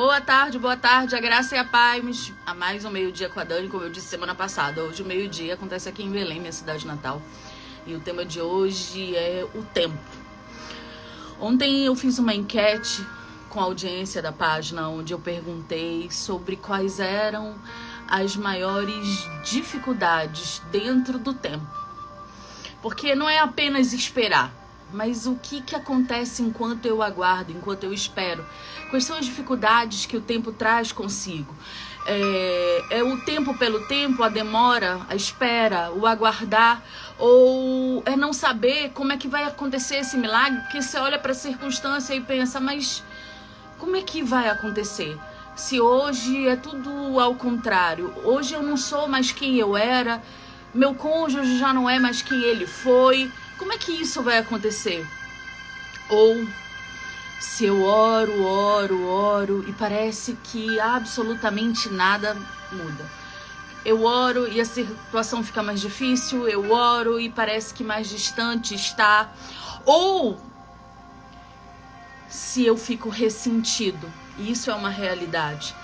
Boa tarde, a graça e a paz. A mais um meio-dia com a Dani, como eu disse semana passada. Hoje o meio-dia acontece aqui em Belém, minha cidade natal. E o tema de hoje é o tempo. Ontem eu fiz uma enquete com a audiência da página, onde eu perguntei sobre quais eram as maiores dificuldades dentro do tempo. Porque não é apenas esperar, mas o que acontece enquanto eu aguardo, enquanto eu espero? Quais são as dificuldades que o tempo traz consigo? É o tempo pelo tempo, a demora, a espera, o aguardar, ou é não saber como é que vai acontecer esse milagre? Porque você olha para a circunstância e pensa, mas como é que vai acontecer? Se hoje é tudo ao contrário, hoje eu não sou mais quem eu era, meu cônjuge já não é mais quem ele foi, como é que isso vai acontecer? Ou se eu oro e parece que absolutamente nada muda. Eu oro e a situação fica mais difícil, eu oro e parece que mais distante está. Ou se eu fico ressentido, e isso é uma realidade.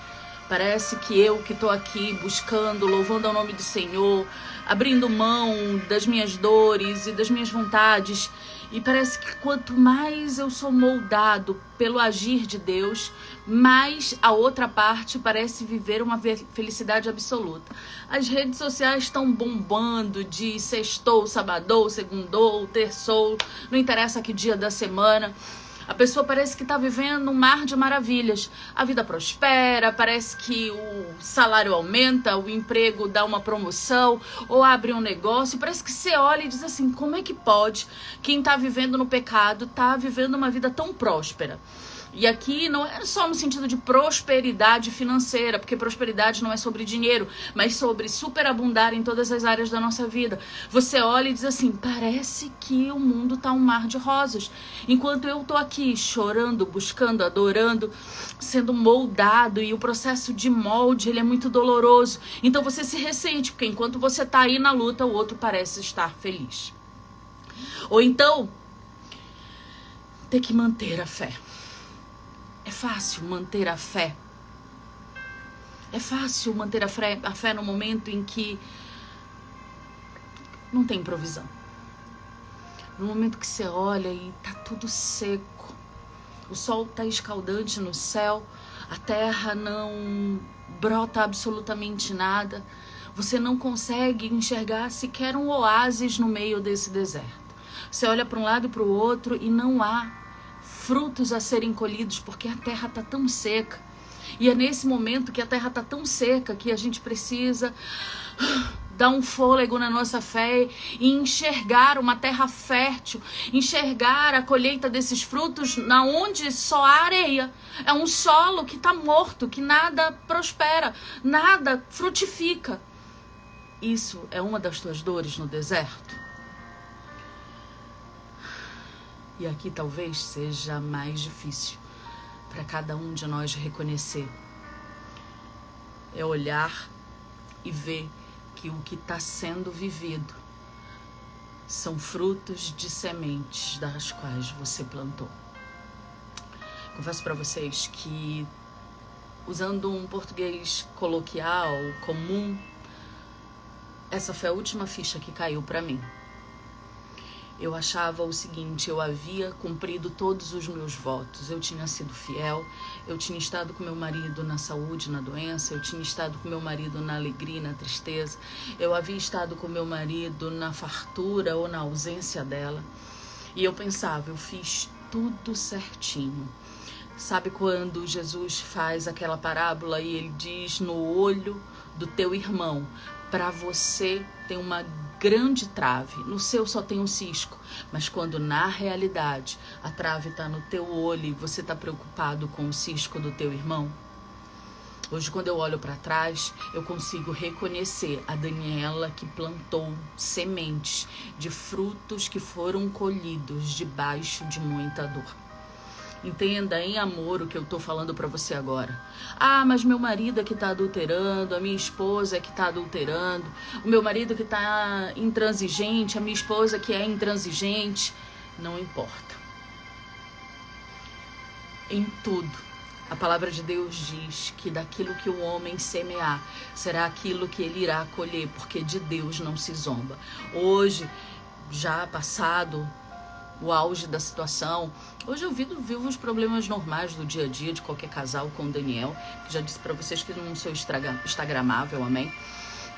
Parece que eu que estou aqui buscando, louvando ao nome do Senhor, abrindo mão das minhas dores e das minhas vontades, e parece que quanto mais eu sou moldado pelo agir de Deus, mais a outra parte parece viver uma felicidade absoluta. As redes sociais estão bombando de sextou, sabadou, segundou, terçou, não interessa que dia da semana. A pessoa parece que está vivendo um mar de maravilhas. A vida prospera, parece que o salário aumenta, o emprego dá uma promoção, ou abre um negócio. Parece que você olha e diz assim, como é que pode quem está vivendo no pecado está vivendo uma vida tão próspera? E aqui não é só no sentido de prosperidade financeira, porque prosperidade não é sobre dinheiro, mas sobre superabundar em todas as áreas da nossa vida. Você olha e diz assim, parece que o mundo tá um mar de rosas. Enquanto eu tô aqui chorando, buscando, adorando, sendo moldado, e o processo de molde, ele é muito doloroso. Então você se ressente, porque enquanto você tá aí na luta, o outro parece estar feliz. Ou então, ter que manter a fé. É fácil manter a fé. É fácil manter a fé no momento em que não tem provisão. No momento que você olha e tá tudo seco. O sol tá escaldante no céu. A terra não brota absolutamente nada. Você não consegue enxergar sequer um oásis no meio desse deserto. Você olha para um lado e para o outro e não há frutos a serem colhidos, porque a terra está tão seca. E é nesse momento que a terra está tão seca que a gente precisa dar um fôlego na nossa fé e enxergar uma terra fértil, enxergar a colheita desses frutos na onde só há areia. É um solo que está morto, que nada prospera, nada frutifica. Isso é uma das tuas dores no deserto? E aqui talvez seja mais difícil para cada um de nós reconhecer. É olhar e ver que o que está sendo vivido são frutos de sementes das quais você plantou. Confesso para vocês que, usando um português coloquial, comum, essa foi a última ficha que caiu para mim. Eu achava o seguinte, eu havia cumprido todos os meus votos, eu tinha sido fiel, eu tinha estado com meu marido na saúde, na doença, eu tinha estado com meu marido na alegria, na tristeza, eu havia estado com meu marido na fartura ou na ausência dela, e eu pensava, eu fiz tudo certinho. Sabe quando Jesus faz aquela parábola e ele diz no olho do teu irmão, para você tem uma grande trave, no seu só tem um cisco, mas quando na realidade a trave está no teu olho e você está preocupado com o cisco do teu irmão? Hoje, quando eu olho para trás, eu consigo reconhecer a Daniela que plantou sementes de frutos que foram colhidos debaixo de muita dor. Entenda em amor o que eu tô falando pra você agora. Ah, mas meu marido é que tá adulterando, a minha esposa é que tá adulterando, o meu marido que tá intransigente, a minha esposa que é intransigente. Não importa. Em tudo, A palavra de Deus diz que daquilo que o homem semear, será aquilo que ele irá colher, porque de Deus não se zomba. Hoje, já passado o auge da situação, hoje eu vivo os problemas normais do dia a dia de qualquer casal com o Daniel, que já disse para vocês que não sou instagramável, amém?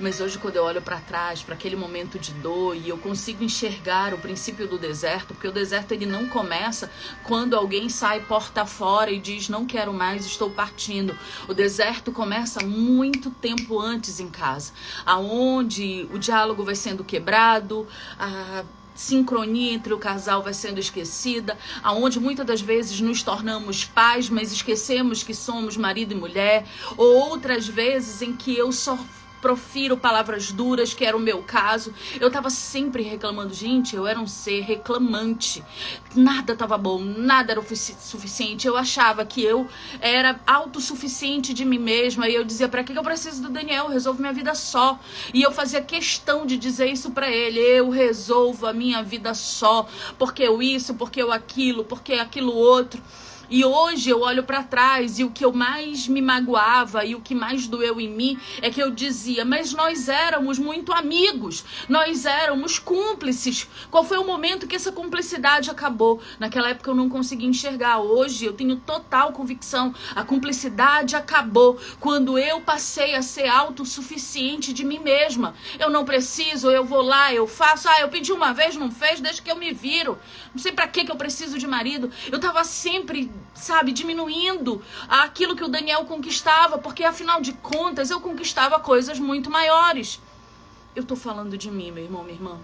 Mas hoje, quando eu olho para trás, para aquele momento de dor, e eu consigo enxergar o princípio do deserto, porque o deserto ele não começa quando alguém sai porta fora e diz, não quero mais, estou partindo. O deserto começa muito tempo antes em casa, aonde o diálogo vai sendo quebrado, a sincronia entre o casal vai sendo esquecida, aonde muitas das vezes nos tornamos pais, mas esquecemos que somos marido e mulher, ou outras vezes em que eu só profiro palavras duras, que era o meu caso. Eu tava sempre reclamando. Gente, eu era um ser reclamante. Nada tava bom, nada era suficiente. Eu achava que eu era autossuficiente de mim mesma. E eu dizia, pra que eu preciso do Daniel? Eu resolvo minha vida só. E eu fazia questão de dizer isso pra ele. Eu resolvo a minha vida só. Porque eu isso, porque eu aquilo, porque aquilo outro. E hoje eu olho para trás e o que eu mais me magoava e o que mais doeu em mim é que eu dizia, mas nós éramos muito amigos, nós éramos cúmplices. Qual foi o momento que essa cumplicidade acabou? Naquela época eu não conseguia enxergar. Hoje eu tenho total convicção. A cumplicidade acabou quando eu passei a ser autossuficiente de mim mesma. Eu não preciso, eu vou lá, eu faço. Eu pedi uma vez, não fez, deixa que eu me viro. Não sei para que eu preciso de marido. Eu tava sempre, diminuindo aquilo que o Daniel conquistava, porque afinal de contas eu conquistava coisas muito maiores. Eu tô falando de mim, meu irmão, minha irmã.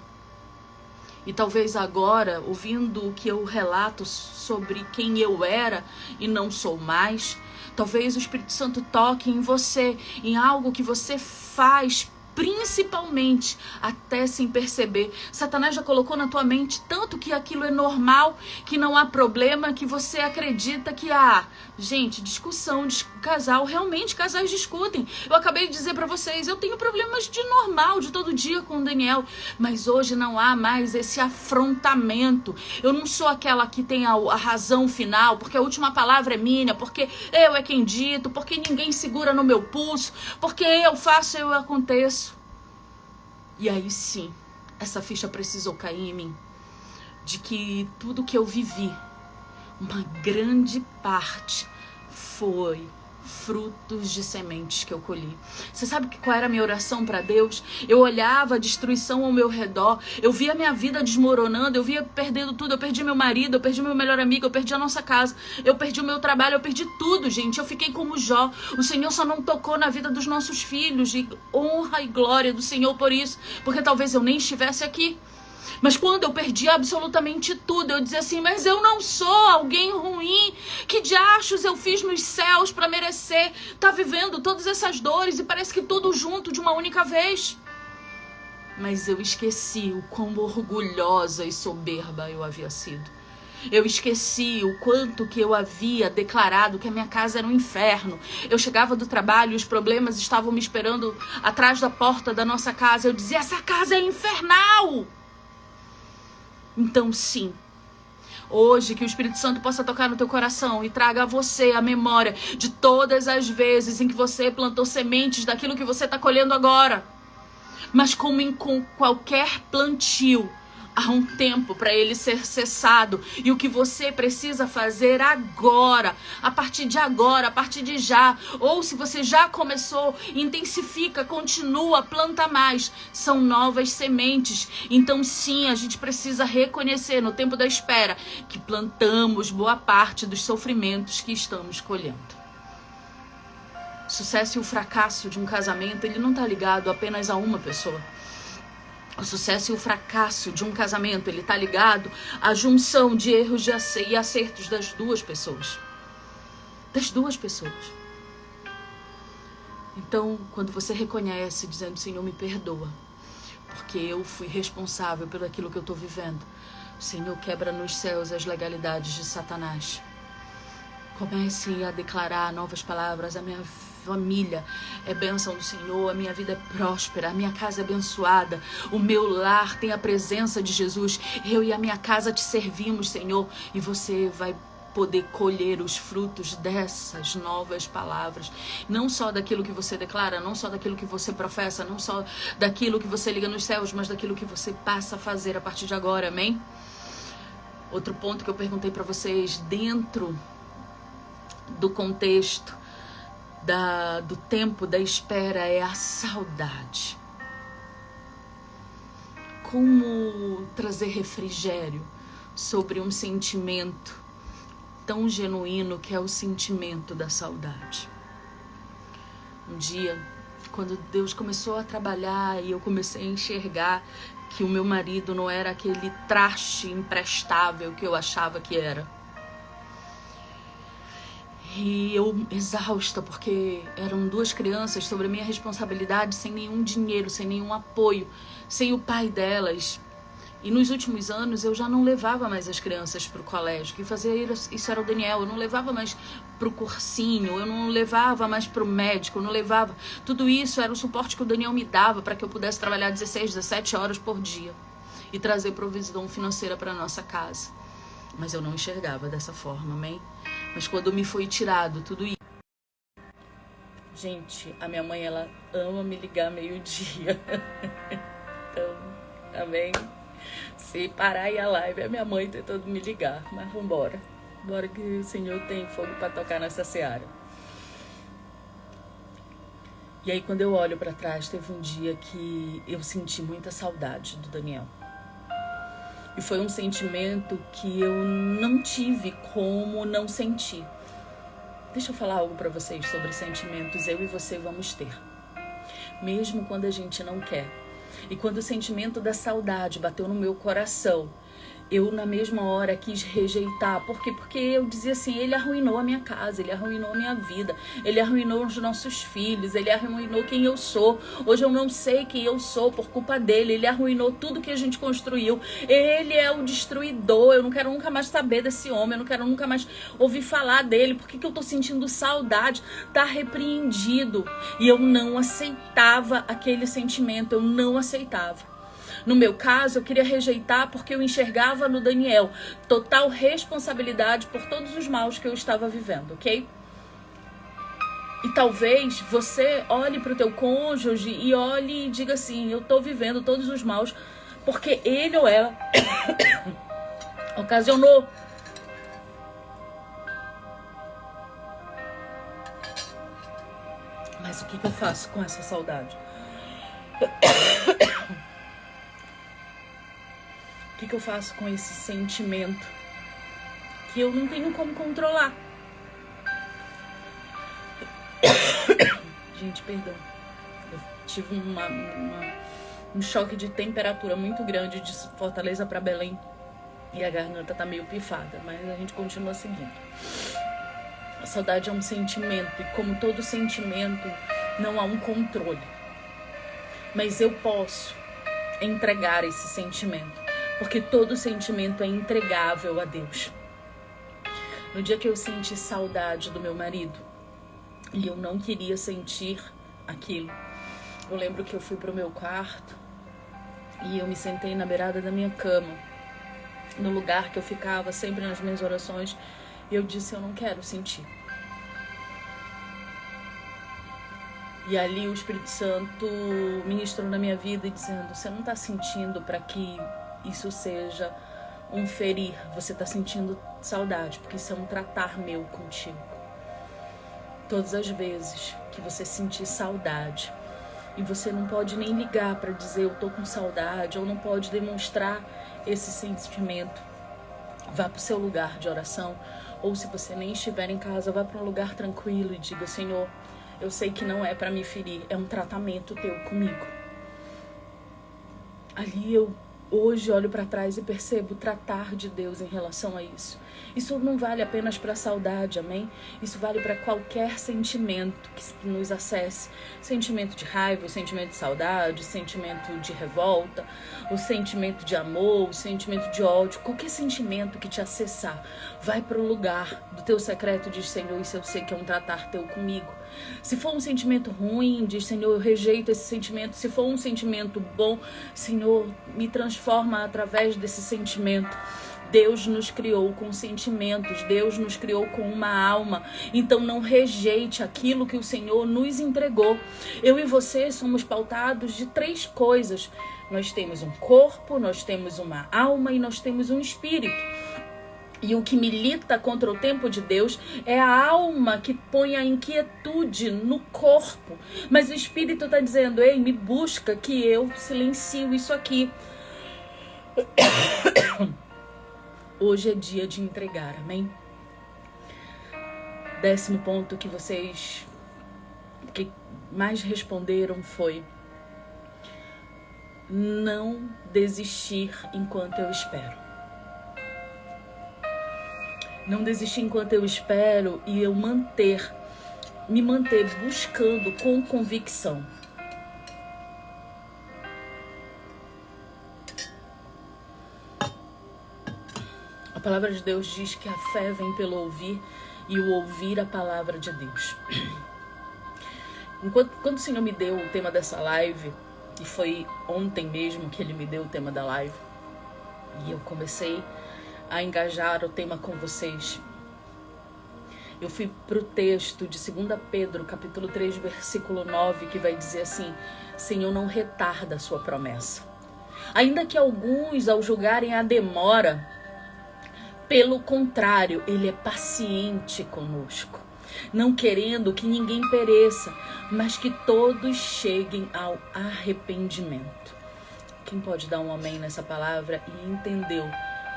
E talvez agora, ouvindo o que eu relato sobre quem eu era e não sou mais, talvez o Espírito Santo toque em você, em algo que você faz principalmente até sem perceber. Satanás já colocou na tua mente tanto que aquilo é normal, que não há problema, que você acredita que gente, discussão de casal, realmente casais discutem. Eu acabei de dizer pra vocês, eu tenho problemas de normal, de todo dia com o Daniel, mas hoje não há mais esse afrontamento. Eu não sou aquela que tem a razão final, porque a última palavra é minha, porque eu é quem dito, porque ninguém segura no meu pulso, porque eu faço, eu aconteço. E aí sim, essa ficha precisou cair em mim, de que tudo que eu vivi, uma grande parte foi frutos de sementes que eu colhi. Você sabe qual era a minha oração para Deus? Eu olhava a destruição ao meu redor, eu via a minha vida desmoronando, eu via perdendo tudo, eu perdi meu marido, eu perdi meu melhor amigo, eu perdi a nossa casa, eu perdi o meu trabalho, eu perdi tudo, gente. Eu fiquei como Jó. O Senhor só não tocou na vida dos nossos filhos, e honra e glória do Senhor por isso, porque talvez eu nem estivesse aqui. Mas quando eu perdi absolutamente tudo, eu dizia assim, mas eu não sou alguém ruim. Que diachos eu fiz nos céus para merecer estar vivendo todas essas dores e parece que tudo junto de uma única vez? Mas eu esqueci o quão orgulhosa e soberba eu havia sido. Eu esqueci o quanto que eu havia declarado que a minha casa era um inferno. Eu chegava do trabalho e os problemas estavam me esperando atrás da porta da nossa casa. Eu dizia, essa casa é infernal! Então sim, hoje que o Espírito Santo possa tocar no teu coração e traga a você a memória de todas as vezes em que você plantou sementes daquilo que você está colhendo agora. Mas como em qualquer plantio, há um tempo para ele ser cessado. E o que você precisa fazer agora, a partir de agora, a partir de já, ou se você já começou, intensifica, continua, planta mais. São novas sementes. Então sim, a gente precisa reconhecer no tempo da espera que plantamos boa parte dos sofrimentos que estamos colhendo. O sucesso e o fracasso de um casamento, ele não está ligado apenas a uma pessoa. O sucesso e o fracasso de um casamento, ele está ligado à junção de erros e acertos das duas pessoas. Das duas pessoas. Então, quando você reconhece, dizendo, Senhor, me perdoa, porque eu fui responsável pelo aquilo que eu estou vivendo. O Senhor quebra nos céus as legalidades de Satanás. Comece a declarar novas palavras. A minha família é bênção do Senhor, a minha vida é próspera, a minha casa é abençoada, o meu lar tem a presença de Jesus, eu e a minha casa te servimos, Senhor. E você vai poder colher os frutos dessas novas palavras. Não só daquilo que você declara, não só daquilo que você professa, não só daquilo que você liga nos céus, mas daquilo que você passa a fazer a partir de agora, amém? Outro ponto que eu perguntei para vocês, dentro do contexto do tempo da espera, é a saudade. Como trazer refrigério sobre um sentimento tão genuíno que é o sentimento da saudade. Um dia, quando Deus começou a trabalhar e eu comecei a enxergar que o meu marido não era aquele traste imprestável que eu achava que era. E eu exausta, porque eram 2 crianças sobre a minha responsabilidade, sem nenhum dinheiro, sem nenhum apoio, sem o pai delas. E nos últimos anos eu já não levava mais as crianças para o colégio. Quem fazia isso era o Daniel. Eu não levava mais para o cursinho, eu não levava mais para o médico, eu não levava. Tudo isso era o suporte que o Daniel me dava para que eu pudesse trabalhar 16, 17 horas por dia e trazer provisão financeira para a nossa casa. Mas eu não enxergava dessa forma, amém? Mas quando me foi tirado tudo isso... Gente, a minha mãe, ela ama me ligar meio-dia. Então, amém? Se parar aí a live, é minha mãe tentando me ligar. Mas vambora. Bora que o Senhor tem fogo para tocar nessa seara. E aí, quando eu olho para trás, teve um dia que eu senti muita saudade do Daniel. E foi um sentimento que eu não tive como não sentir. Deixa eu falar algo para vocês sobre sentimentos. Eu e você vamos ter. Mesmo quando a gente não quer. E quando o sentimento da saudade bateu no meu coração, eu na mesma hora quis rejeitar. Por quê? Porque eu dizia assim, ele arruinou a minha casa, ele arruinou a minha vida, ele arruinou os nossos filhos, ele arruinou quem eu sou. Hoje eu não sei quem eu sou por culpa dele, ele arruinou tudo que a gente construiu. Ele é o destruidor, eu não quero nunca mais saber desse homem, eu não quero nunca mais ouvir falar dele. Por que eu tô sentindo saudade? Tá repreendido. E eu não aceitava aquele sentimento, eu não aceitava. No meu caso, eu queria rejeitar porque eu enxergava no Daniel total responsabilidade por todos os maus que eu estava vivendo, ok? E talvez você olhe para o teu cônjuge e olhe e diga assim, eu estou vivendo todos os maus porque ele ou ela ocasionou. Mas o que eu faço com essa saudade? O que eu faço com esse sentimento que eu não tenho como controlar? Gente, perdão. Eu tive um choque de temperatura muito grande de Fortaleza para Belém e a garganta tá meio pifada, mas a gente continua seguindo. A saudade é um sentimento e, como todo sentimento, não há um controle. Mas eu posso entregar esse sentimento. Porque todo sentimento é entregável a Deus. No dia que eu senti saudade do meu marido, e eu não queria sentir aquilo, eu lembro que eu fui pro meu quarto e eu me sentei na beirada da minha cama, no lugar que eu ficava sempre nas minhas orações, e eu disse, eu não quero sentir. E ali o Espírito Santo ministrou na minha vida dizendo, você não está sentindo para que isso seja um ferir, você está sentindo saudade, porque isso é um tratar meu contigo. Todas as vezes que você sentir saudade, e você não pode nem ligar para dizer eu tô com saudade, ou não pode demonstrar esse sentimento, vá para o seu lugar de oração, ou se você nem estiver em casa, vá para um lugar tranquilo e diga, Senhor, eu sei que não é para me ferir, é um tratamento teu comigo. Ali eu hoje olho para trás e percebo o tratar de Deus em relação a isso. Isso não vale apenas para a saudade, amém? Isso vale para qualquer sentimento que nos acesse. Sentimento de raiva, o sentimento de saudade, o sentimento de revolta, o sentimento de amor, o sentimento de ódio. Qualquer sentimento que te acessar, vai para o lugar do teu secreto e diz, Senhor, isso eu sei que é um tratar teu comigo. Se for um sentimento ruim, diz, Senhor, eu rejeito esse sentimento. Se for um sentimento bom, Senhor, me transforma através desse sentimento. Deus nos criou com sentimentos, Deus nos criou com uma alma. Então não rejeite aquilo que o Senhor nos entregou. Eu e você somos pautados de 3 coisas. Nós temos um corpo, nós temos uma alma e nós temos um espírito. E o que milita contra o tempo de Deus é a alma que põe a inquietude no corpo. Mas o Espírito está dizendo, ei, me busca que eu silencio isso aqui. Hoje é dia de entregar, amém? 10º ponto que vocês que mais responderam foi: não desistir enquanto eu espero. Não desistir enquanto eu espero e eu me manter buscando com convicção. A palavra de Deus diz que a fé vem pelo ouvir e o ouvir a palavra de Deus. Quando o Senhor me deu o tema dessa live, e foi ontem mesmo que Ele me deu o tema da live, e eu comecei a engajar o tema com vocês, eu fui para o texto de 2 Pedro, capítulo 3, versículo 9, que vai dizer assim: Senhor, não retarda a sua promessa. Ainda que alguns, ao julgarem a demora, pelo contrário, Ele é paciente conosco, não querendo que ninguém pereça, mas que todos cheguem ao arrependimento. Quem pode dar um amém nessa palavra e entendeu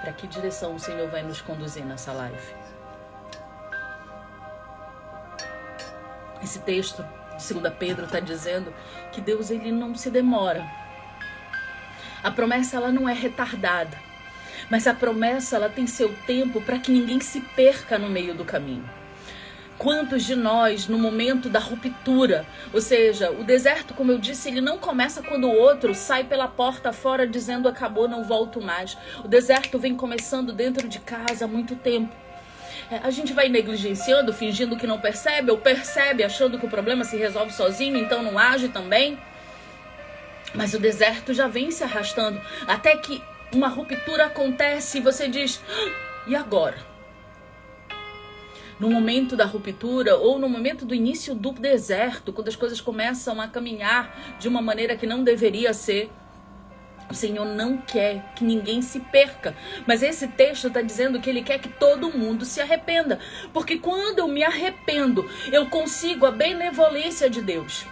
para que direção o Senhor vai nos conduzir nessa live? Esse texto de 2 Pedro está dizendo que Deus, Ele não se demora. A promessa, ela não é retardada, mas a promessa, ela tem seu tempo para que ninguém se perca no meio do caminho. Quantos de nós, no momento da ruptura, ou seja, o deserto, como eu disse, ele não começa quando o outro sai pela porta fora dizendo acabou, não volto mais. O deserto vem começando dentro de casa há muito tempo. A gente vai negligenciando, fingindo que não percebe, ou percebe achando que o problema se resolve sozinho, então não age também. Mas o deserto já vem se arrastando, até que uma ruptura acontece e você diz, e agora? No momento da ruptura ou no momento do início do deserto, quando as coisas começam a caminhar de uma maneira que não deveria ser, o Senhor não quer que ninguém se perca. Mas esse texto está dizendo que Ele quer que todo mundo se arrependa. Porque quando eu me arrependo, eu consigo a benevolência de Deus.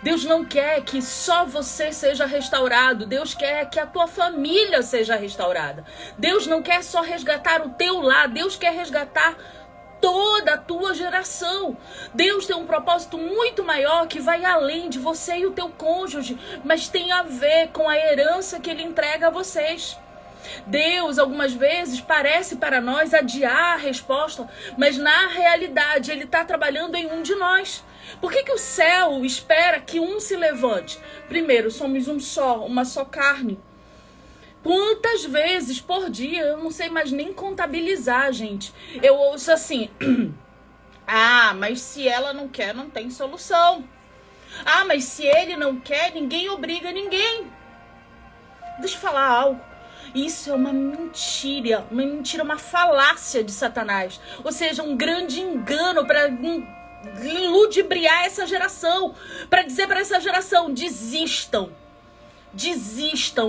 Deus não quer que só você seja restaurado. Deus quer que a tua família seja restaurada. Deus não quer só resgatar o teu lar. Deus quer resgatar toda a tua geração. Deus tem um propósito muito maior que vai além de você e o teu cônjuge, mas tem a ver com a herança que Ele entrega a vocês. Deus, algumas vezes, parece para nós adiar a resposta, mas na realidade Ele está trabalhando em um de nós. Por que o céu espera que um se levante? Primeiro, somos um só, uma só carne. Quantas vezes por dia, eu não sei mais nem contabilizar, gente, eu ouço assim, mas se ela não quer, não tem solução. Mas se ele não quer, ninguém obriga ninguém. Deixa eu falar algo. Isso é uma mentira, uma falácia de Satanás. Ou seja, um grande engano para ludibriar essa geração, para dizer para essa geração, desistam,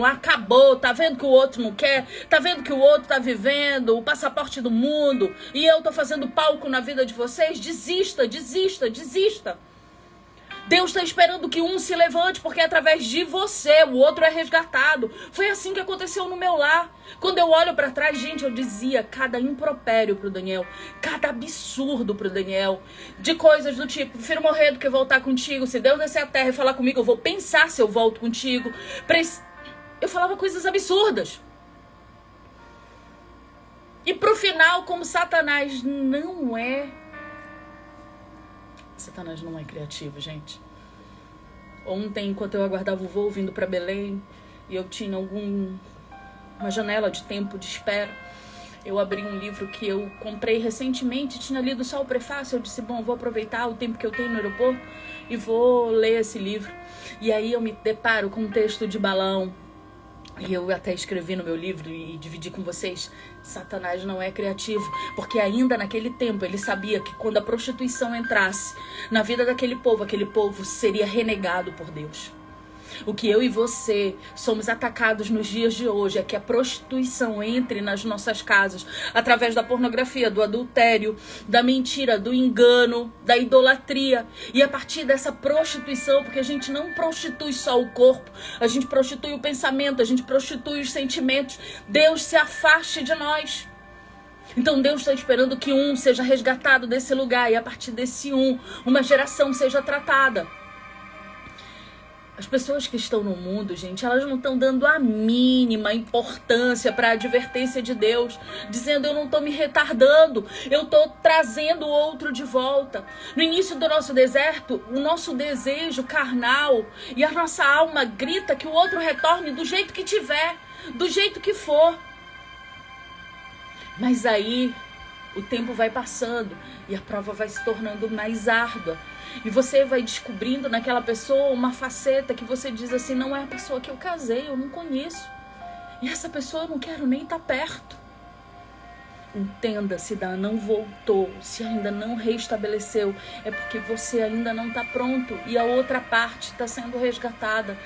acabou, tá vendo que o outro não quer, tá vendo que o outro tá vivendo o passaporte do mundo e eu tô fazendo palco na vida de vocês? Desista. Deus está esperando que um se levante, porque através de você o outro é resgatado. Foi assim que aconteceu no meu lar. Quando eu olho para trás, gente, eu dizia cada impropério pro Daniel, cada absurdo pro Daniel, de coisas do tipo, prefiro morrer do que voltar contigo. Se Deus descer a terra e falar comigo, eu vou pensar se eu volto contigo. Eu falava coisas absurdas. E pro final, como Satanás não é criativo, gente. Ontem, enquanto eu aguardava o voo vindo para Belém, e eu tinha uma janela de tempo de espera, eu abri um livro que eu comprei recentemente, tinha lido só o prefácio, eu disse, vou aproveitar o tempo que eu tenho no aeroporto e vou ler esse livro. E aí eu me deparo com um texto de Balaão, E eu até escrevi no meu livro e dividi com vocês, Satanás não é criativo, porque ainda naquele tempo ele sabia que quando a prostituição entrasse na vida daquele povo seria renegado por Deus. O que eu e você somos atacados nos dias de hoje é que a prostituição entre nas nossas casas através da pornografia, do adultério, da mentira, do engano, da idolatria. E a partir dessa prostituição, porque a gente não prostitui só o corpo, a gente prostitui o pensamento, a gente prostitui os sentimentos. Deus se afaste de nós. Então Deus está esperando que um seja resgatado desse lugar e a partir desse uma geração seja tratada. As pessoas que estão no mundo, gente, elas não estão dando a mínima importância para a advertência de Deus, dizendo eu não estou me retardando, eu estou trazendo o outro de volta. No início do nosso deserto, o nosso desejo carnal e a nossa alma grita que o outro retorne do jeito que tiver, do jeito que for. Mas aí o tempo vai passando e a prova vai se tornando mais árdua. E você vai descobrindo naquela pessoa uma faceta que você diz assim, não é a pessoa que eu casei, eu não conheço. E essa pessoa eu não quero nem estar perto. Entenda, se ainda não voltou, se ainda não restabeleceu, é porque você ainda não está pronto e a outra parte está sendo resgatada.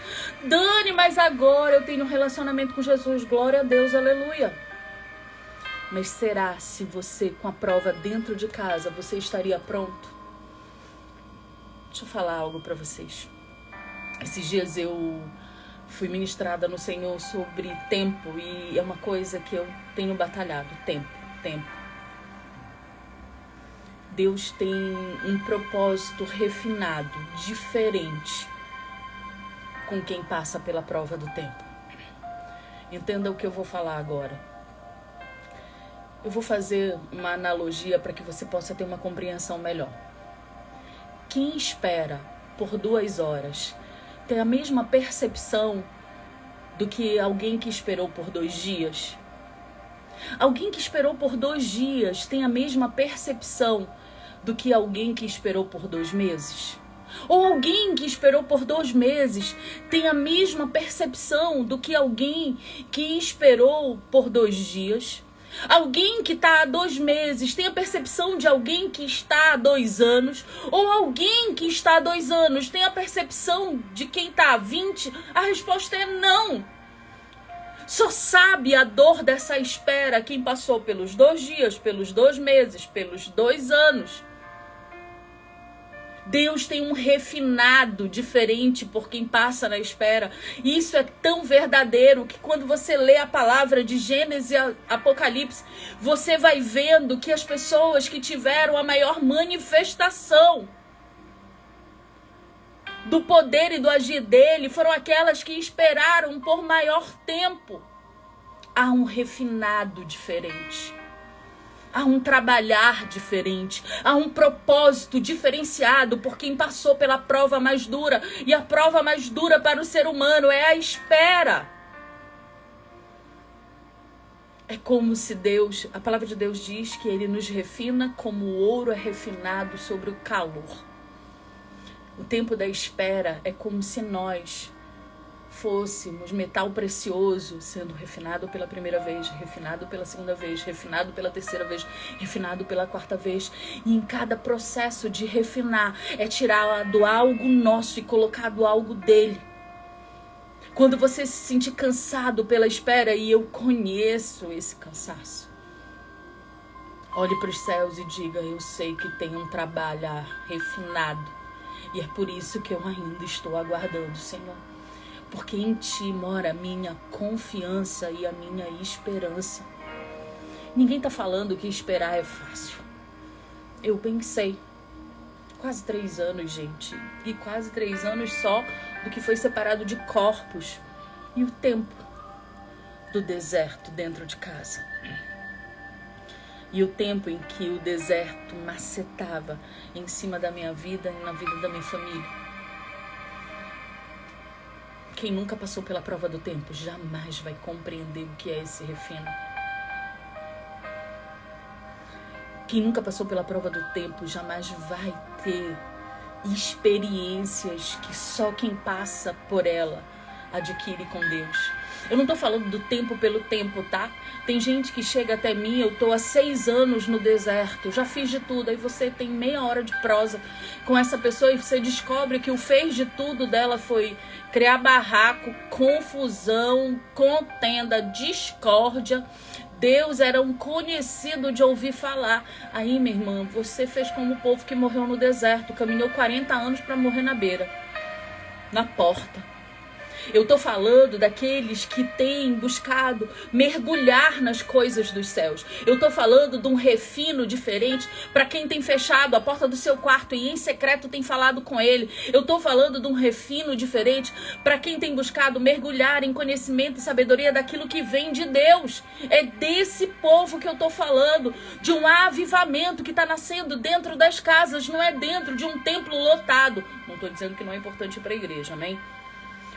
Dani, mas agora eu tenho um relacionamento com Jesus, glória a Deus, aleluia. Mas será se você, com a prova dentro de casa, você estaria pronto? Deixa eu falar algo para vocês. Esses dias eu fui ministrada no Senhor sobre tempo e é uma coisa que eu tenho batalhado. Tempo. Deus tem um propósito refinado, diferente com quem passa pela prova do tempo. Entenda o que eu vou falar agora. Eu vou fazer uma analogia para que você possa ter uma compreensão melhor. Quem espera por 2 horas tem a mesma percepção do que alguém que esperou por 2 dias? Alguém que esperou por 2 dias tem a mesma percepção do que alguém que esperou por 2 meses? Ou alguém que esperou por 2 meses tem a mesma percepção do que alguém que esperou por 2 dias? Alguém que está há 2 meses tem a percepção de alguém que está há 2 anos? Ou alguém que está há 2 anos tem a percepção de quem está há 20? A resposta é não. Só sabe a dor dessa espera quem passou pelos 2 dias, pelos 2 meses, pelos 2 anos. Deus tem um refinado diferente por quem passa na espera. E isso é tão verdadeiro que quando você lê a palavra de Gênesis e Apocalipse, você vai vendo que as pessoas que tiveram a maior manifestação do poder e do agir dele foram aquelas que esperaram por maior tempo. Há um refinado diferente. Há um trabalhar diferente, há um propósito diferenciado por quem passou pela prova mais dura. E a prova mais dura para o ser humano é a espera. É como se Deus, a palavra de Deus diz que ele nos refina como o ouro é refinado sobre o calor. O tempo da espera é como se nós fôssemos metal precioso sendo refinado pela primeira vez, refinado pela segunda vez, refinado pela terceira vez, refinado pela quarta vez. E em cada processo de refinar é tirar do algo nosso e colocar do algo dele. Quando você se sentir cansado pela espera, e eu conheço esse cansaço, olhe para os céus e diga, eu sei que tem um trabalhar refinado. E é por isso que eu ainda estou aguardando, Senhor. Porque em Ti mora a minha confiança e a minha esperança. Ninguém está falando que esperar é fácil. Eu pensei. Quase 3 anos, gente. E quase 3 anos só do que foi separado de corpos. E o tempo do deserto dentro de casa. E o tempo em que o deserto macetava em cima da minha vida e na vida da minha família. Quem nunca passou pela prova do tempo jamais vai compreender o que é esse refino. Quem nunca passou pela prova do tempo jamais vai ter experiências que só quem passa por ela adquire com Deus. Eu não tô falando do tempo pelo tempo, tá? Tem gente que chega até mim, eu tô há 6 anos no deserto, já fiz de tudo. Aí você tem meia hora de prosa com essa pessoa e você descobre que o fez de tudo dela foi criar barraco, confusão, contenda, discórdia. Deus era um conhecido de ouvir falar. Aí, minha irmã, você fez como o povo que morreu no deserto, caminhou 40 anos para morrer na beira, na porta. Eu tô falando daqueles que têm buscado mergulhar nas coisas dos céus. Eu tô falando de um refino diferente para quem tem fechado a porta do seu quarto e em secreto tem falado com ele. Eu tô falando de um refino diferente para quem tem buscado mergulhar em conhecimento e sabedoria daquilo que vem de Deus. É desse povo que eu tô falando, de um avivamento que tá nascendo dentro das casas, não é dentro de um templo lotado. Não tô dizendo que não é importante ir para a igreja, amém?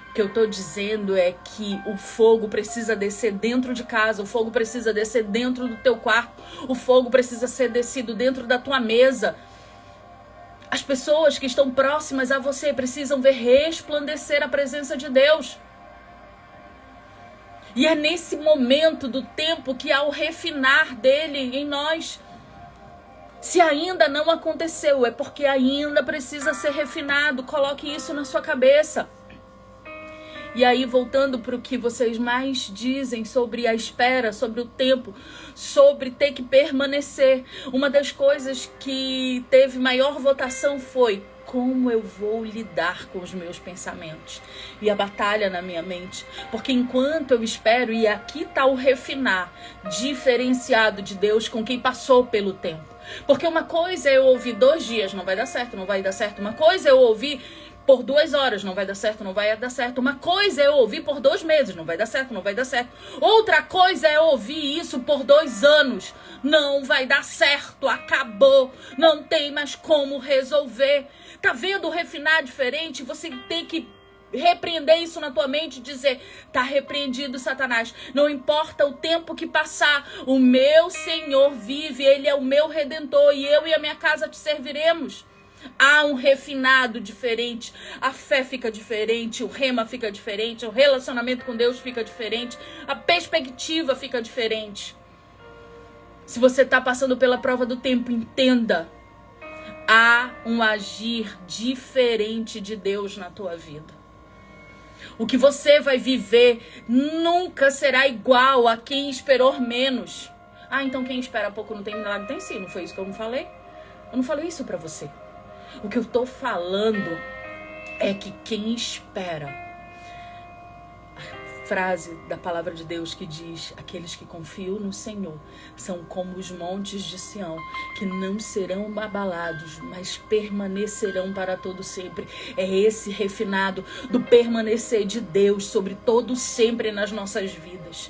O que eu tô dizendo é que o fogo precisa descer dentro de casa, o fogo precisa descer dentro do teu quarto, o fogo precisa ser descido dentro da tua mesa. As pessoas que estão próximas a você precisam ver resplandecer a presença de Deus. E é nesse momento do tempo que há o refinar dele em nós. Se ainda não aconteceu, é porque ainda precisa ser refinado. Coloque isso na sua cabeça. E aí, voltando para o que vocês mais dizem sobre a espera, sobre o tempo, sobre ter que permanecer. Uma das coisas que teve maior votação foi como eu vou lidar com os meus pensamentos e a batalha na minha mente. Porque enquanto eu espero, e aqui está o refinar diferenciado de Deus com quem passou pelo tempo. Porque uma coisa é eu ouvir 2 dias, não vai dar certo, não vai dar certo. Uma coisa é eu ouvir por 2 horas, não vai dar certo, não vai dar certo. Uma coisa é eu ouvir por 2 meses, não vai dar certo, não vai dar certo. Outra coisa é eu ouvir isso por 2 anos, não vai dar certo, acabou, não tem mais como resolver. Tá vendo o refinar diferente? Você tem que repreender isso na tua mente e dizer: tá repreendido, Satanás. Não importa o tempo que passar, o meu Senhor vive, Ele é o meu Redentor e eu e a minha casa te serviremos. Há um refinado diferente, a fé fica diferente, o rema fica diferente, o relacionamento com Deus fica diferente, a perspectiva fica diferente. Se você está passando pela prova do tempo, entenda, há um agir diferente de Deus na tua vida. O que você vai viver nunca será igual a quem esperou menos. Ah, então quem espera pouco não tem milagre? Tem sim, não foi isso que eu não falei? Eu não falei isso pra você. O que eu tô falando é que quem espera, a frase da palavra de Deus que diz: aqueles que confiam no Senhor são como os montes de Sião, que não serão abalados, mas permanecerão para todo sempre. É esse refinado do permanecer de Deus sobre todo sempre nas nossas vidas.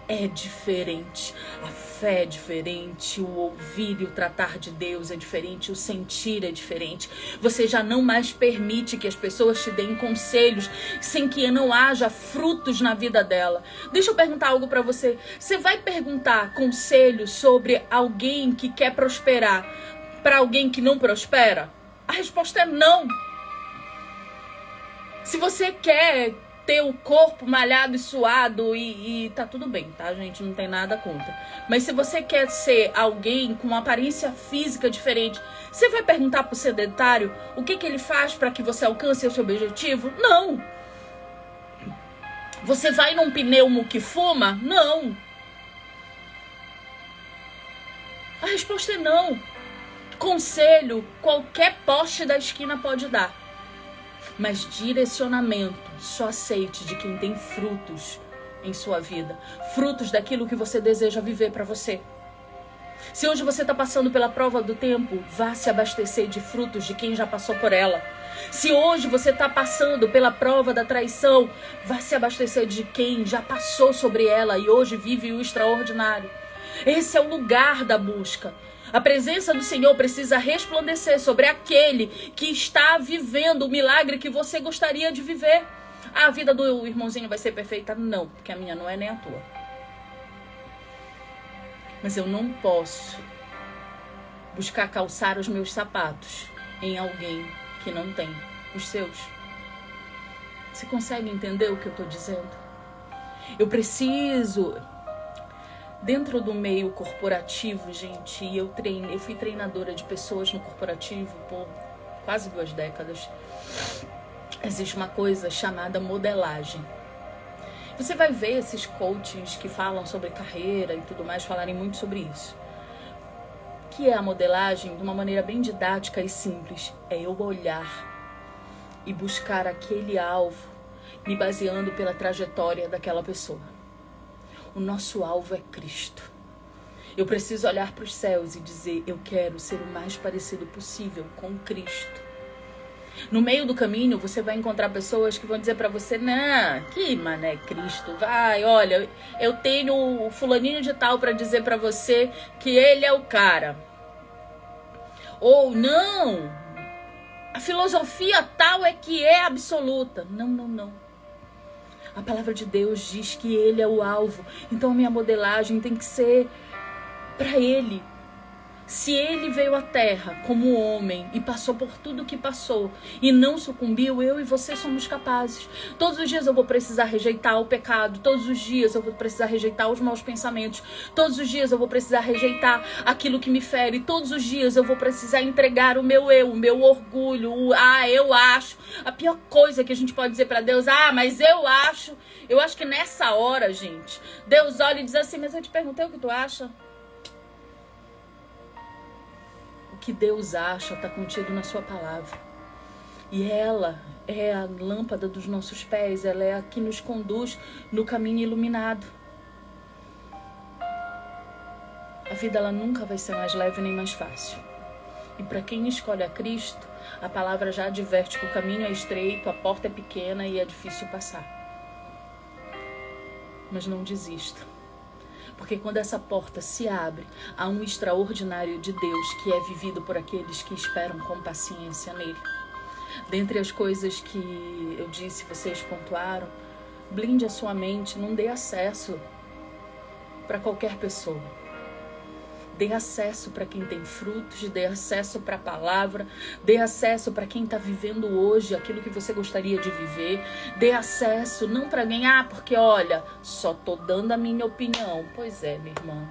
É diferente, a fé é diferente, o ouvir e o tratar de Deus é diferente, o sentir é diferente. Você já não mais permite que as pessoas te deem conselhos sem que não haja frutos na vida dela. Deixa eu perguntar algo pra você. Você vai perguntar conselho sobre alguém que quer prosperar pra alguém que não prospera? A resposta é não. Se você quer ter o corpo malhado e suado e tá tudo bem, tá, gente? Não tem nada contra. Mas se você quer ser alguém com uma aparência física diferente, você vai perguntar pro sedentário o que ele faz para que você alcance o seu objetivo? Não. Você vai num pneumo que fuma? Não. A resposta é não. Conselho, qualquer poste da esquina pode dar. Mas direcionamento, só aceite de quem tem frutos em sua vida. Frutos daquilo que você deseja viver para você. Se hoje você está passando pela prova do tempo, vá se abastecer de frutos de quem já passou por ela. Se hoje você está passando pela prova da traição, vá se abastecer de quem já passou sobre ela e hoje vive o extraordinário. Esse é o lugar da busca. A presença do Senhor precisa resplandecer sobre aquele que está vivendo o milagre que você gostaria de viver. A vida do irmãozinho vai ser perfeita? Não, porque a minha não é nem a tua. Mas eu não posso buscar calçar os meus sapatos em alguém que não tem os seus. Você consegue entender o que eu estou dizendo? Eu preciso... Dentro do meio corporativo, gente, eu fui treinadora de pessoas no corporativo por quase 2 décadas. Existe uma coisa chamada modelagem. Você vai ver esses coaches que falam sobre carreira e tudo mais falarem muito sobre isso. Que é a modelagem de uma maneira bem didática e simples. É eu olhar e buscar aquele alvo, me baseando pela trajetória daquela pessoa. O nosso alvo é Cristo. Eu preciso olhar para os céus e dizer, eu quero ser o mais parecido possível com Cristo. No meio do caminho, você vai encontrar pessoas que vão dizer para você, não, que mané Cristo, vai, olha, eu tenho o fulaninho de tal para dizer para você que ele é o cara. Ou não, a filosofia tal é que é absoluta. Não, não, não. A palavra de Deus diz que ele é o alvo. Então a minha modelagem tem que ser para ele. Se ele veio à terra como homem e passou por tudo que passou e não sucumbiu, eu e você somos capazes. Todos os dias eu vou precisar rejeitar o pecado. Todos os dias eu vou precisar rejeitar os maus pensamentos. Todos os dias eu vou precisar rejeitar aquilo que me fere. Todos os dias eu vou precisar entregar o meu eu, o meu orgulho, eu acho. A pior coisa que a gente pode dizer para Deus, mas eu acho. Eu acho que nessa hora, gente, Deus olha e diz assim, mas eu te perguntei o que tu acha. O que Deus acha está contido na sua palavra. E ela é a lâmpada dos nossos pés, ela é a que nos conduz no caminho iluminado. A vida ela nunca vai ser mais leve nem mais fácil. E para quem escolhe a Cristo, a palavra já adverte que o caminho é estreito, a porta é pequena e é difícil passar. Mas não desista. Porque quando essa porta se abre, há um extraordinário de Deus que é vivido por aqueles que esperam com paciência nele. Dentre as coisas que eu disse, vocês pontuaram, blinde a sua mente, não dê acesso para qualquer pessoa. Dê acesso para quem tem frutos, dê acesso para a palavra, dê acesso para quem está vivendo hoje aquilo que você gostaria de viver. Dê acesso não para alguém, porque olha, só tô dando a minha opinião. Pois é, minha irmã.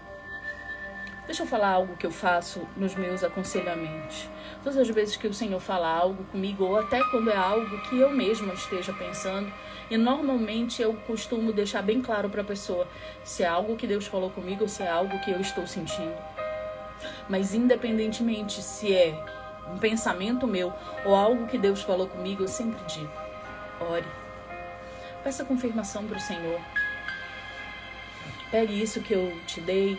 Deixa eu falar algo que eu faço nos meus aconselhamentos. Todas as vezes que o Senhor fala algo comigo, ou até quando é algo que eu mesma esteja pensando, e normalmente eu costumo deixar bem claro para a pessoa se é algo que Deus falou comigo ou se é algo que eu estou sentindo. Mas independentemente se é um pensamento meu ou algo que Deus falou comigo, eu sempre digo, ore. Peça confirmação para o Senhor. Pegue isso que eu te dei,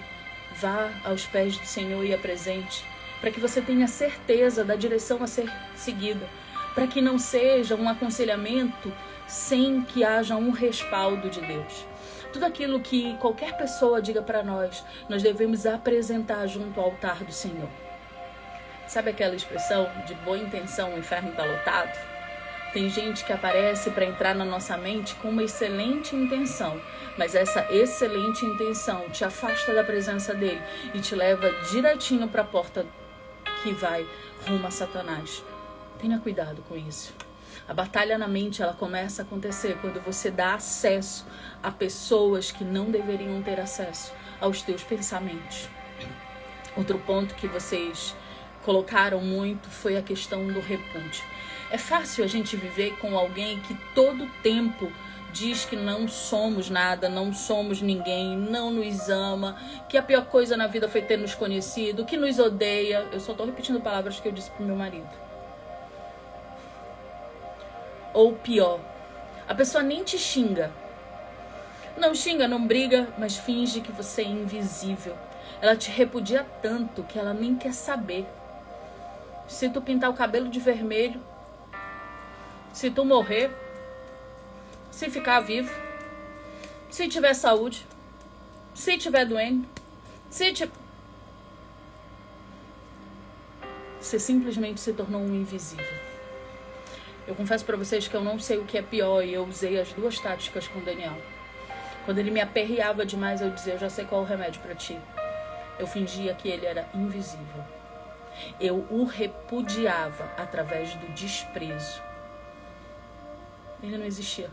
vá aos pés do Senhor e apresente, para que você tenha certeza da direção a ser seguida, para que não seja um aconselhamento sem que haja um respaldo de Deus. Tudo aquilo que qualquer pessoa diga para nós devemos apresentar junto ao altar do Senhor. Sabe aquela expressão de boa intenção, o inferno está lotado? Tem gente que aparece para entrar na nossa mente com uma excelente intenção, mas essa excelente intenção te afasta da presença dele e te leva direitinho para a porta que vai rumo a Satanás. Tenha cuidado com isso. A batalha na mente, ela começa a acontecer quando você dá acesso a pessoas que não deveriam ter acesso aos teus pensamentos. Outro ponto que vocês colocaram muito foi a questão do repúdio. É fácil a gente viver com alguém que todo tempo diz que não somos nada, não somos ninguém, não nos ama, que a pior coisa na vida foi ter nos conhecido, que nos odeia. Eu só estou repetindo palavras que eu disse pro meu marido. Ou pior, a pessoa nem te xinga. Não xinga, não briga, mas finge que você é invisível. Ela te repudia tanto que ela nem quer saber. Se tu pintar o cabelo de vermelho, se tu morrer, se ficar vivo, se tiver saúde, se tiver doente, você simplesmente se tornou um invisível. Eu confesso pra vocês que eu não sei o que é pior e eu usei as duas táticas com o Daniel. Quando ele me aperreava demais, eu dizia, eu já sei qual é o remédio pra ti. Eu fingia que ele era invisível. Eu o repudiava através do desprezo. Ele não existia.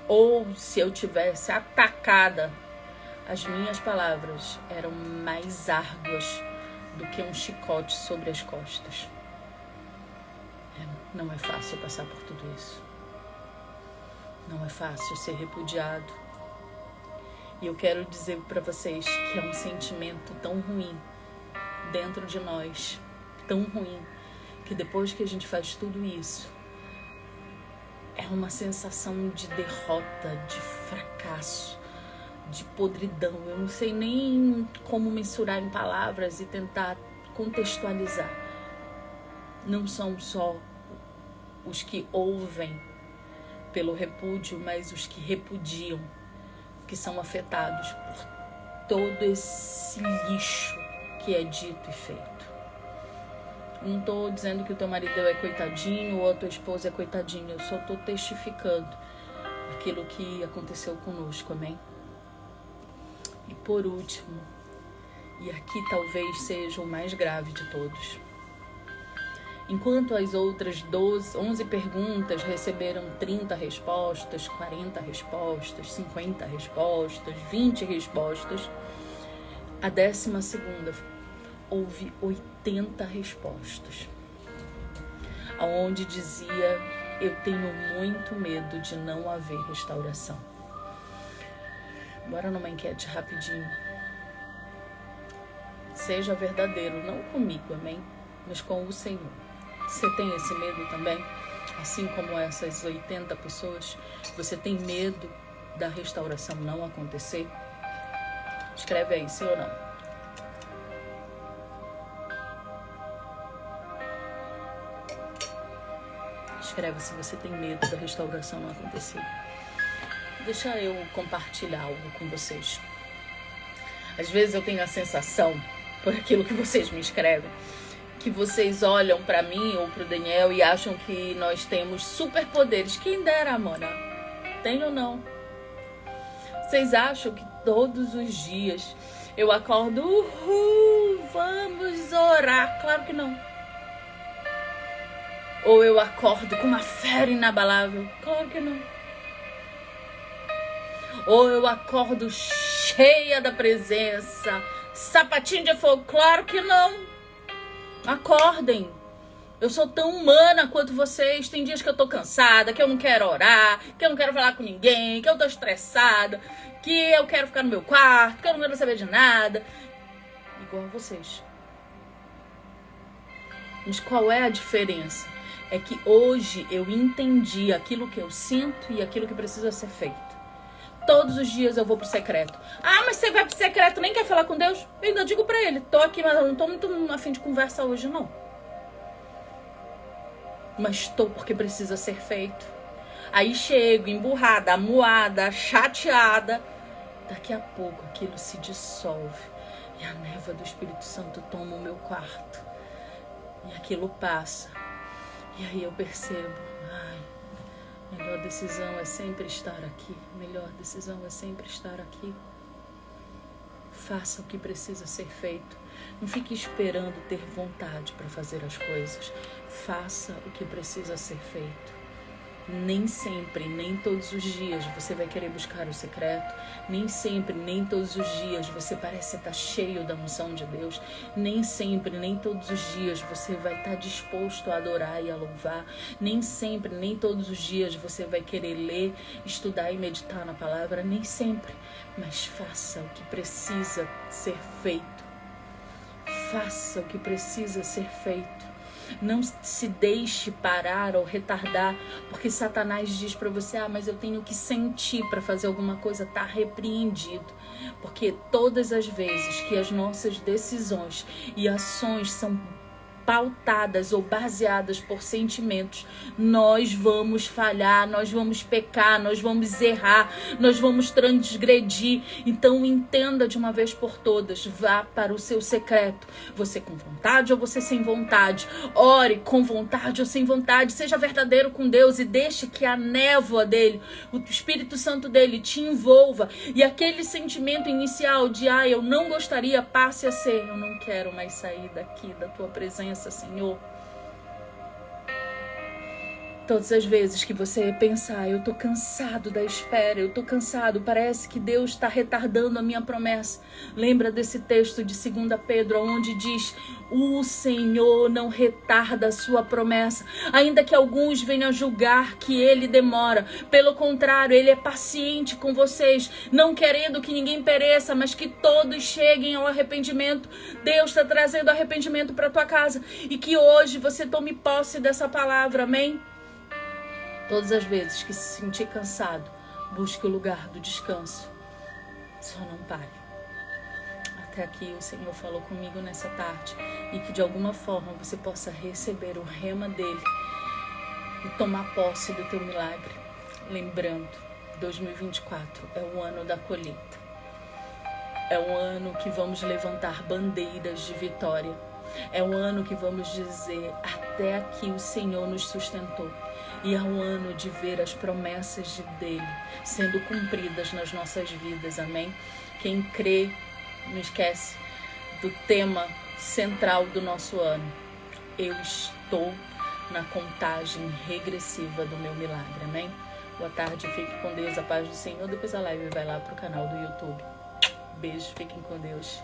ou se eu tivesse atacada, as minhas palavras eram mais árduas do que um chicote sobre as costas. Não é fácil passar por tudo isso. Não é fácil ser repudiado. E eu quero dizer para vocês que é um sentimento tão ruim dentro de nós, tão ruim, que depois que a gente faz tudo isso, é uma sensação de derrota, de fracasso, de podridão. Eu não sei nem como mensurar em palavras e tentar contextualizar. Não são só os que ouvem pelo repúdio, mas os que repudiam, que são afetados por todo esse lixo que é dito e feito. Não estou dizendo que o teu marido é coitadinho ou a tua esposa é coitadinha. Eu só estou testificando aquilo que aconteceu conosco, amém? E por último, e aqui talvez seja o mais grave de todos. Enquanto as outras 11 perguntas receberam 30 respostas, 40 respostas, 50 respostas, 20 respostas, a 12ª houve 80 respostas, onde dizia: eu tenho muito medo de não haver restauração. Bora numa enquete rapidinho. Seja verdadeiro, não comigo, amém? Mas com o Senhor. Você tem esse medo também? Assim como essas 80 pessoas, você tem medo da restauração não acontecer? Escreve aí, sim ou não. Escreve se você tem medo da restauração não acontecer. Deixa eu compartilhar algo com vocês. Às vezes eu tenho a sensação, por aquilo que vocês me escrevem, que vocês olham pra mim ou pro Daniel e acham que nós temos superpoderes. Quem dera, Amanda? Tem ou não? Vocês acham que todos os dias eu acordo, vamos orar? Claro que não. Ou eu acordo com uma fé inabalável? Claro que não. Ou eu acordo cheia da presença, sapatinho de fogo? Claro que não. Acordem. Eu sou tão humana quanto vocês. Tem dias que eu tô cansada, que eu não quero orar, que eu não quero falar com ninguém, que eu tô estressada, que eu quero ficar no meu quarto, que eu não quero saber de nada. Igual a vocês. Mas qual é a diferença? É que hoje eu entendi aquilo que eu sinto e aquilo que precisa ser feito. Todos os dias eu vou pro secreto. Ah, mas você vai pro secreto, nem quer falar com Deus? Eu ainda digo pra ele, tô aqui, mas eu não tô muito afim de conversa hoje, não. Mas tô porque precisa ser feito. Aí chego emburrada, amuada, chateada. Daqui a pouco aquilo se dissolve. E a névoa do Espírito Santo toma o meu quarto. E aquilo passa. E aí eu percebo, melhor decisão é sempre estar aqui. Melhor decisão é sempre estar aqui. Faça o que precisa ser feito. Não fique esperando ter vontade para fazer as coisas. Faça o que precisa ser feito. Nem sempre, nem todos os dias você vai querer buscar o secreto. Nem sempre, nem todos os dias você parece estar cheio da unção de Deus. Nem sempre, nem todos os dias você vai estar disposto a adorar e a louvar. Nem sempre, nem todos os dias você vai querer ler, estudar e meditar na palavra. Nem sempre, mas faça o que precisa ser feito. Faça o que precisa ser feito. Não se deixe parar ou retardar, porque Satanás diz para você: mas eu tenho que sentir para fazer alguma coisa. Tá repreendido, porque todas as vezes que as nossas decisões e ações são pautadas ou baseadas por sentimentos, nós vamos falhar, nós vamos pecar, nós vamos errar, nós vamos transgredir. Então entenda de uma vez por todas, vá para o seu secreto, você com vontade ou você sem vontade, ore com vontade ou sem vontade, seja verdadeiro com Deus e deixe que a névoa dele, o Espírito Santo dele te envolva, e aquele sentimento inicial de eu não gostaria, passe a ser: eu não quero mais sair daqui da tua presença, Senhor. Todas as vezes que você pensar, eu tô cansado da espera, eu tô cansado, parece que Deus está retardando a minha promessa. Lembra desse texto de 2 Pedro, onde diz: o Senhor não retarda a sua promessa, ainda que alguns venham julgar que Ele demora. Pelo contrário, Ele é paciente com vocês, não querendo que ninguém pereça, mas que todos cheguem ao arrependimento. Deus está trazendo arrependimento para tua casa, e que hoje você tome posse dessa palavra, amém? Todas as vezes que se sentir cansado, busque o lugar do descanso. Só não pare. Até aqui o Senhor falou comigo nessa tarde. E que de alguma forma você possa receber o rema dele e tomar posse do teu milagre. Lembrando, 2024 é o ano da colheita. É um ano que vamos levantar bandeiras de vitória. É um ano que vamos dizer: até aqui o Senhor nos sustentou. E é um ano de ver as promessas dele sendo cumpridas nas nossas vidas, amém? Quem crê, não esquece do tema central do nosso ano. Eu estou na contagem regressiva do meu milagre, amém? Boa tarde, fique com Deus, a paz do Senhor. Depois a live vai lá pro canal do YouTube. Beijo, fiquem com Deus.